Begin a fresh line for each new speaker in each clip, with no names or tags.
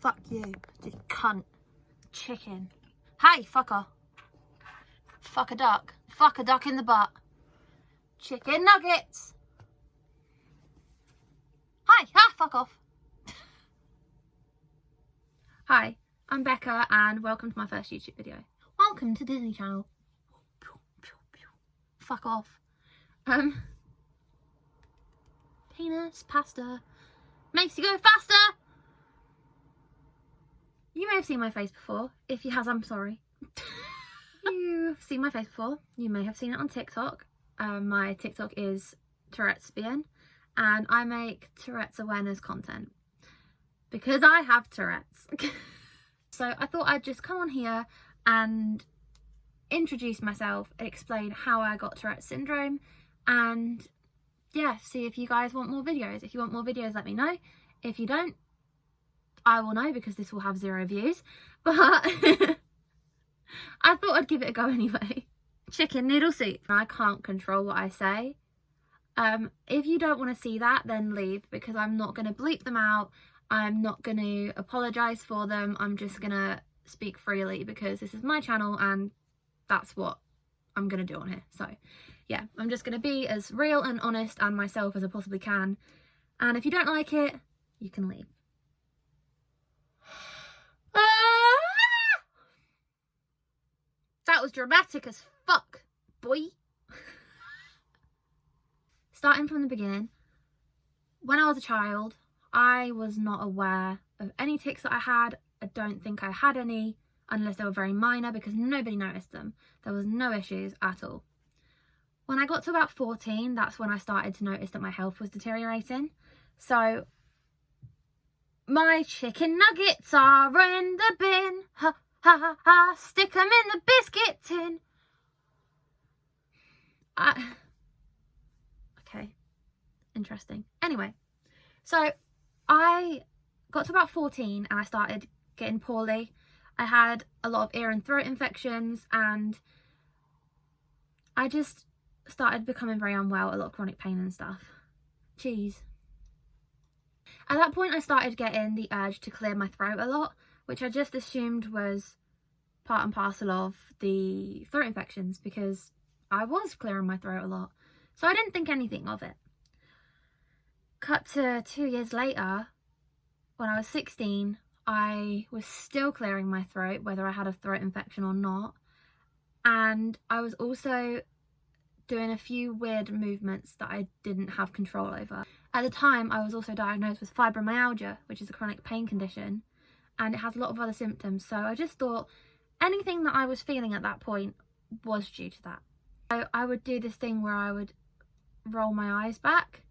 Fuck you, you cunt. Chicken. Hey, fucker. Fuck a duck. Fuck a duck in the butt. Chicken nuggets. Hi, fuck off. Hi, I'm Becca and welcome to my first YouTube video. Welcome to Disney Channel. Fuck off. Penis, pasta, makes you go faster. You may have seen my face before. If you have, I'm sorry. You've seen my face before. You may have seen it on TikTok. My TikTok is Tourettesbian and I make Tourette's awareness content because I have Tourette's. So I thought I'd just come on here and introduce myself and explain how I got Tourette's syndrome, and yeah, see if you guys want more videos. If you want more videos, let me know. If you don't, I will know because this will have 0 views, but I thought I'd give it a go anyway. Chicken noodle soup. I can't control what I say. If you don't want to see that, then leave, because I'm not going to bleep them out. I'm not going to apologise for them. I'm just going to speak freely because this is my channel and that's what I'm going to do on here. So yeah, I'm just going to be as real and honest and myself as I possibly can. And if you don't like it, you can leave. That was dramatic as fuck, boy. Starting from the beginning, when I was a child, I was not aware of any tics that I had. I don't think I had any unless they were very minor because nobody noticed them. There was no issues at all. When I got to about 14, that's when I started to notice that my health was deteriorating. So my chicken nuggets are in the bin. Ha ha ha ha. Stick them in the biscuit tin. Okay. Interesting. Anyway, so I got to about 14 and I started getting poorly. I had a lot of ear and throat infections and I just started becoming very unwell, a lot of chronic pain and stuff. Jeez. At that point I started getting the urge to clear my throat a lot, which I just assumed was part and parcel of the throat infections because I was clearing my throat a lot. So I didn't think anything of it. Cut to 2 years later, when I was 16, I was still clearing my throat, whether I had a throat infection or not. And I was also doing a few weird movements that I didn't have control over. At the time, I was also diagnosed with fibromyalgia, which is a chronic pain condition, and it has a lot of other symptoms. So I just thought anything that I was feeling at that point was due to that. So I would do this thing where I would roll my eyes back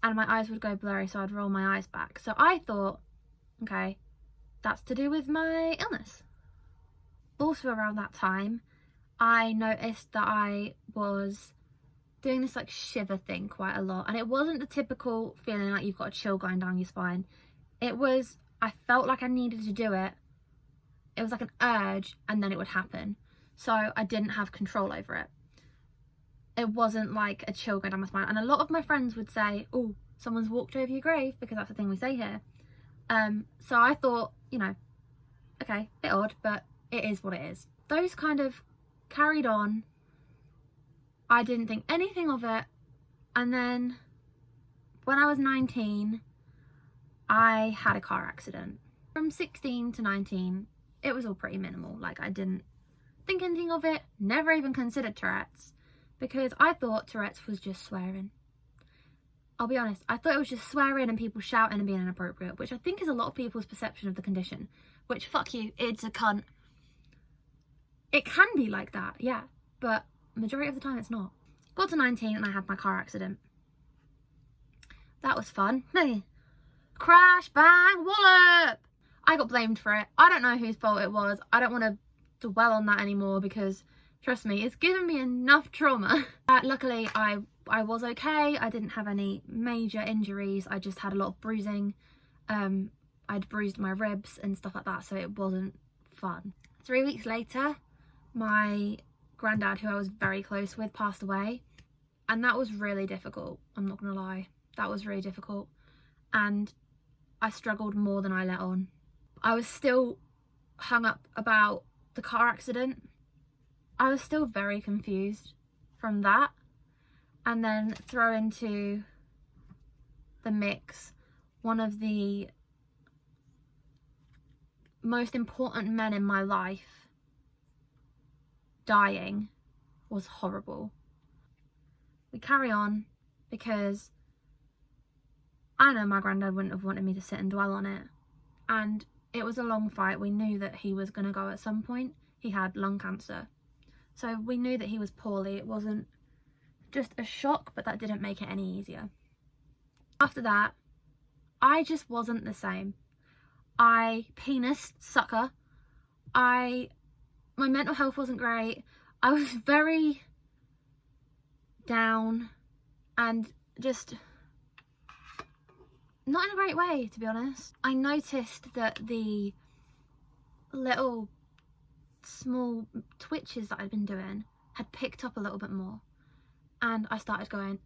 and my eyes would go blurry, so I'd roll my eyes back. So I thought, okay, that's to do with my illness. Also around that time, I noticed that I was doing this like shiver thing quite a lot, and it wasn't the typical feeling like you've got a chill going down your spine. It was, I felt like I needed to do it. It was like an urge and then it would happen. So I didn't have control over it. It wasn't like a chill going down my spine. And a lot of my friends would say, oh, someone's walked over your grave, because that's the thing we say here. So I thought, you know, okay, bit odd, but it is what it is. Those kind of carried on. I didn't think anything of it. And then when I was 19, I had a car accident. From 16 to 19, it was all pretty minimal. Like, I didn't think anything of it, never even considered Tourette's, because I thought Tourette's was just swearing. I'll be honest, I thought it was just swearing and people shouting and being inappropriate, which I think is a lot of people's perception of the condition, which, fuck you, it's a cunt. It can be like that, yeah, but majority of the time it's not. Got to 19 and I had my car accident. That was fun. Crash, bang, wallop! I got blamed for it. I don't know whose fault it was. I don't want to dwell on that anymore because, trust me, it's given me enough trauma. Luckily, I was okay. I didn't have any major injuries. I just had a lot of bruising. I'd bruised my ribs and stuff like that, so it wasn't fun. 3 weeks later, my granddad, who I was very close with, passed away, and that was really difficult. I'm not gonna lie, that was really difficult, and I struggled more than I let on. I was still hung up about the car accident. I was still very confused from that. And then throw into the mix one of the most important men in my life dying was horrible. We carry on because I know my granddad wouldn't have wanted me to sit and dwell on it. And it was a long fight. We knew that he was going to go at some point. He had lung cancer. So we knew that he was poorly. It wasn't just a shock, but that didn't make it any easier. After that, I just wasn't the same. Penis sucker. My mental health wasn't great. I was very down and just not in a great way, to be honest. I noticed that the little small twitches that I'd been doing had picked up a little bit more, and I started going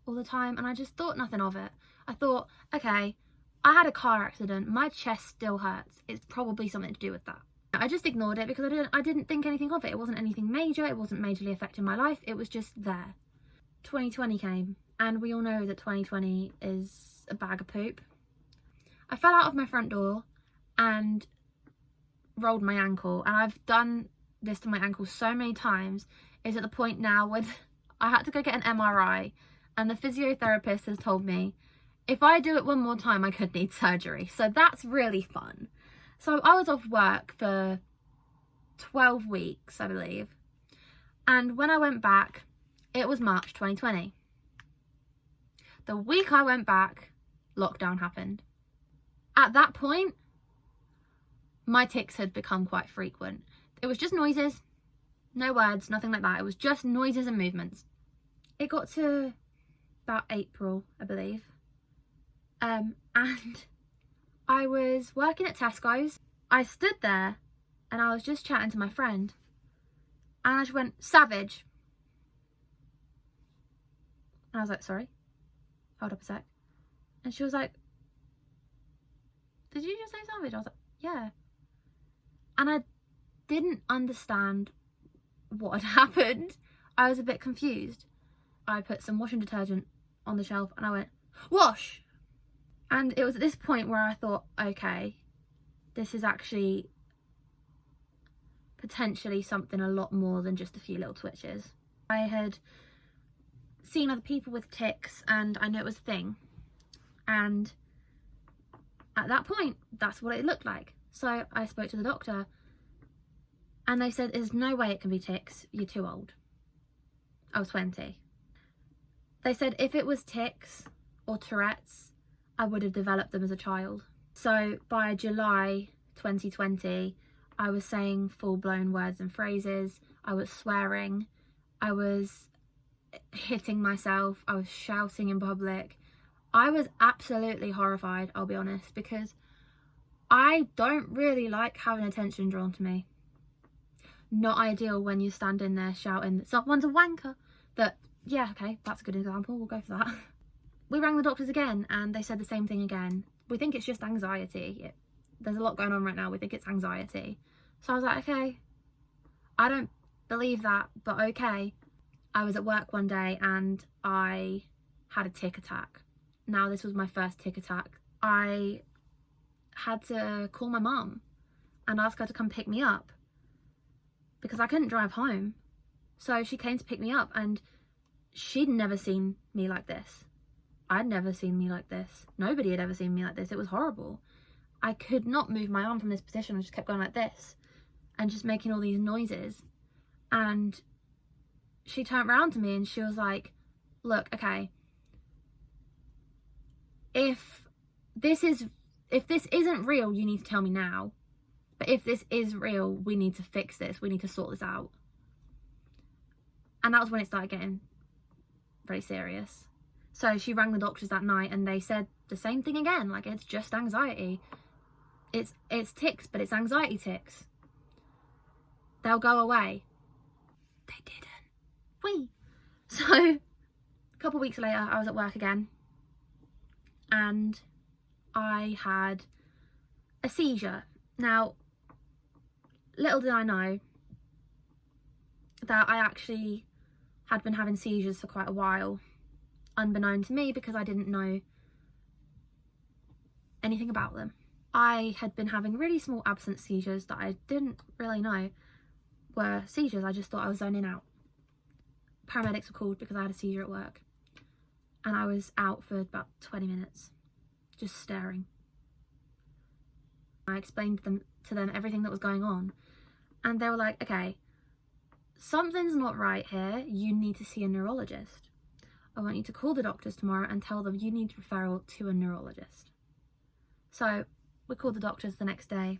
all the time, and I just thought nothing of it. I thought, okay, I had a car accident, my chest still hurts, it's probably something to do with that. I just ignored it because I didn't think anything of it. It wasn't anything major, it wasn't majorly affecting my life, it was just there. 2020 came, and we all know that 2020 is a bag of poop. I fell out of my front door and rolled my ankle, and I've done this to my ankle so many times. It's at the point now where I had to go get an MRI, and the physiotherapist has told me if I do it one more time I could need surgery. So that's really fun. So I was off work for 12 weeks, I believe, and when I went back, it was March 2020. The week I went back, lockdown happened. At that point, my tics had become quite frequent. It was just noises, no words, nothing like that. It was just noises and movements. It got to about April, I believe. And I was working at Tesco's. I stood there and I was just chatting to my friend. And I just went, savage. And I was like, sorry, hold up a sec. And she was like, did you just say savage? I was like, yeah. And I didn't understand what had happened. I was a bit confused. I put some washing detergent on the shelf and I went, wash. And it was at this point where I thought, okay, this is actually potentially something a lot more than just a few little twitches. I had seen other people with tics and I knew it was a thing. And at that point, that's what it looked like. So I spoke to the doctor and they said, there's no way it can be tics, you're too old. I was 20. They said if it was tics or Tourette's, I would have developed them as a child. So by July 2020, I was saying full-blown words and phrases, I was swearing, I was hitting myself, I was shouting in public. I was absolutely horrified, I'll be honest, because I don't really like having attention drawn to me. Not ideal when you stand in there shouting that someone's a wanker. That, yeah, okay, that's a good example, we'll go for that. We rang the doctors again and they said the same thing again. We think it's just anxiety. There's a lot going on right now, we think it's anxiety. So I was like, okay, I don't believe that, but okay. I was at work one day and I had a tic attack. Now this was my first tic attack. I had to call my mum and ask her to come pick me up because I couldn't drive home. So she came to pick me up and she'd never seen me like this. I'd never seen me like this. Nobody had ever seen me like this. It was horrible. I could not move my arm from this position. I just kept going like this and just making all these noises. And she turned around to me and she was like, look, okay, if this isn't real, you need to tell me now. But if this is real, we need to fix this. We need to sort this out. And that was when it started getting very serious. So she rang the doctors that night and they said the same thing again, like it's just anxiety. It's tics, but it's anxiety tics. They'll go away. They didn't. So a couple of weeks later, I was at work again and I had a seizure. Now, little did I know that I actually had been having seizures for quite a while, unbeknown to me, because I didn't know anything about them. I had been having really small absence seizures that I didn't really know were seizures. I just thought I was zoning out. Paramedics were called because I had a seizure at work, and I was out for about 20 minutes just staring. I explained to them everything that was going on, and they were like, okay, something's not right here, you need to see a neurologist. I want you to call the doctors tomorrow and tell them you need referral to a neurologist. So we called the doctors the next day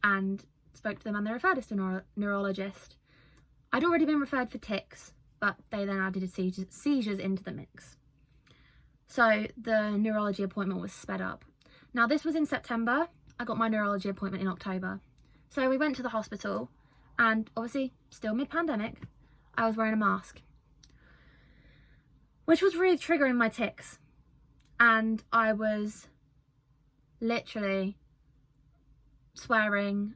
and spoke to them, and they referred us to a neurologist. I'd already been referred for tics, but they then added seizures into the mix. So the neurology appointment was sped up. Now, this was in September. I got my neurology appointment in October. So we went to the hospital, and obviously still mid-pandemic, I was wearing a mask, which was really triggering my tics. And I was literally swearing,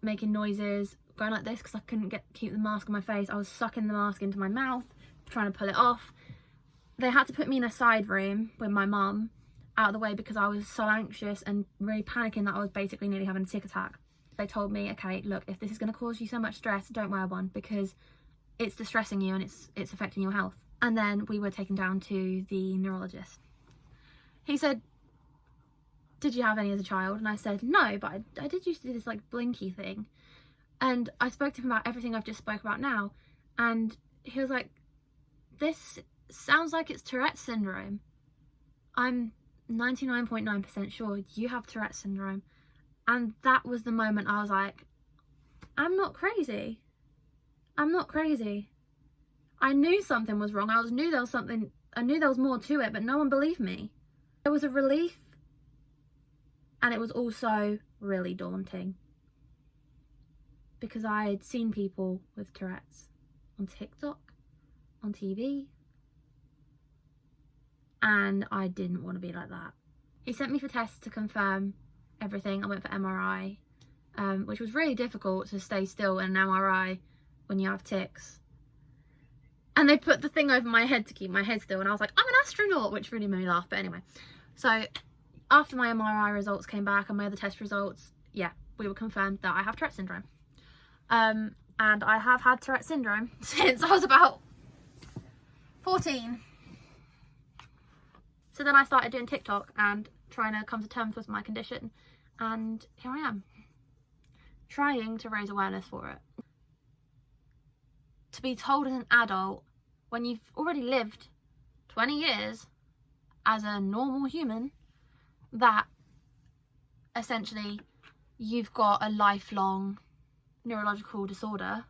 making noises, going like this because I couldn't keep the mask on my face. I was sucking the mask into my mouth, trying to pull it off. They had to put me in a side room with my mum out of the way because I was so anxious and really panicking that I was basically nearly having a tic attack. They told me, okay, look, if this is going to cause you so much stress, don't wear one because it's distressing you and it's affecting your health. And then we were taken down to the neurologist. He said, did you have any as a child? And I said, no, but I did used to do this like blinky thing. And I spoke to him about everything I've just spoke about now. And he was like, this sounds like it's Tourette syndrome. I'm 99.9% sure you have Tourette syndrome. And that was the moment I was like, I'm not crazy. I'm not crazy. I knew something was wrong. I knew there was more to it, but no one believed me. There was a relief, and it was also really daunting because I had seen people with Tourette's on TikTok, on TV, and I didn't want to be like that. He sent me for tests to confirm everything. I went for MRI, which was really difficult to stay still in an MRI when you have tics. And they put the thing over my head to keep my head still, and I was like, I'm an astronaut, which really made me laugh. But anyway, so after my MRI results came back and my other test results, yeah, we were confirmed that I have Tourette syndrome. And I have had Tourette syndrome since I was about 14. So then I started doing TikTok and trying to come to terms with my condition. And here I am, trying to raise awareness for it. To be told as an adult, when you've already lived 20 years as a normal human, that essentially you've got a lifelong neurological disorder,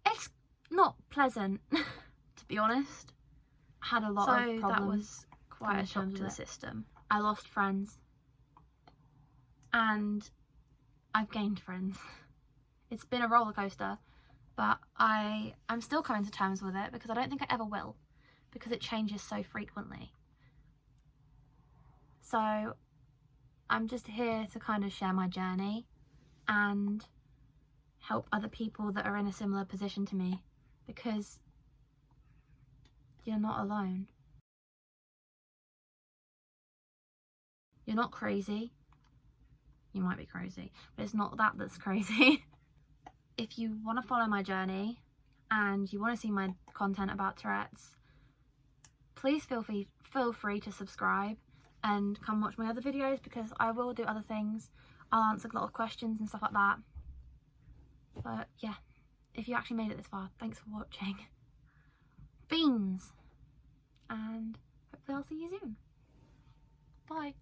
it's not pleasant, to be honest. I had a lot of problems. That was quite a shock to the system. I lost friends, and I've gained friends. It's been a roller coaster, but I'm still coming to terms with it because I don't think I ever will, because it changes so frequently. So I'm just here to kind of share my journey and help other people that are in a similar position to me, because you're not alone. You're not crazy. You might be crazy, but it's not that that's crazy. If you want to follow my journey and you want to see my content about Tourette's, please feel free to subscribe and come watch my other videos, because I will do other things. I'll answer a lot of questions and stuff like that. But yeah, if you actually made it this far, thanks for watching. Beans! And hopefully I'll see you soon. Bye.